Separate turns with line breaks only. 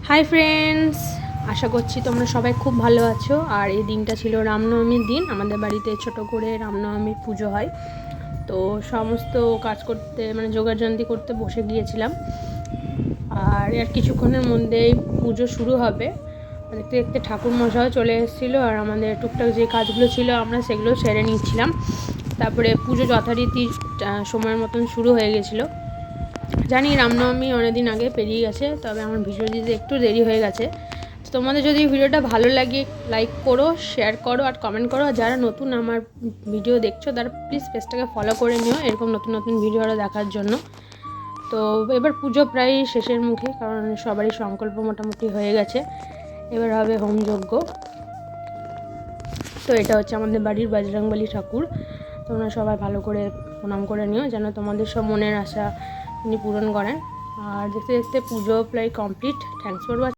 Hi friends, আশা করছি তোমরা সবাই খুব ভালো আছো। আর এই দিনটা ছিল রামনবমীর দিন। আমাদের বাড়িতে ছোট করে রামনবমীর পুজো হয়। তো সমস্ত কাজ করতে জোগাড়যন্ত্র করতে বসে গিয়েছিলাম। আর কিছুক্ষণের মধ্যেই পুজো শুরু হবে। দেখতে দেখতে ঠাকুর মশাও চলে এসেছিলো। আর আমাদের টুকটাক যে কাজগুলো ছিল আমরা সেগুলো সেরে নিচ্ছিলাম। তারপরে পুজো যথারীতি সময়ের মতন শুরু হয়ে গেছিলো। জানি রামনবমী অনেকদিন আগে পেরিয়ে গেছে, তবে আমার ভিডিও দিতে একটু দেরি হয়ে গেছে। তো তোমাদের যদি ভিডিওটা ভালো লাগে লাইক করো, শেয়ার করো আর কমেন্ট করো। আর যারা নতুন আমার ভিডিও দেখছো তারা প্লিজ পেজটাকে ফলো করে নিও এরকম নতুন নতুন ভিডিও আরও দেখার জন্য। তো এবার পুজো প্রায় শেষের মুখে, কারণ সবারই সংকল্প মোটামুটি হয়ে গেছে। এবার হবে হোমযজ্ঞ। তো এটা হচ্ছে আমাদের বাড়ির বজরংবলী ঠাকুর। তোমরা সবাই ভালো করে প্রণাম করে নিও, যেন তোমাদের সব মনের আশা তিনি পূরণ করেন। আর দেখতে দেখতে পুজো প্রায় কমপ্লিট। Thanks for watching.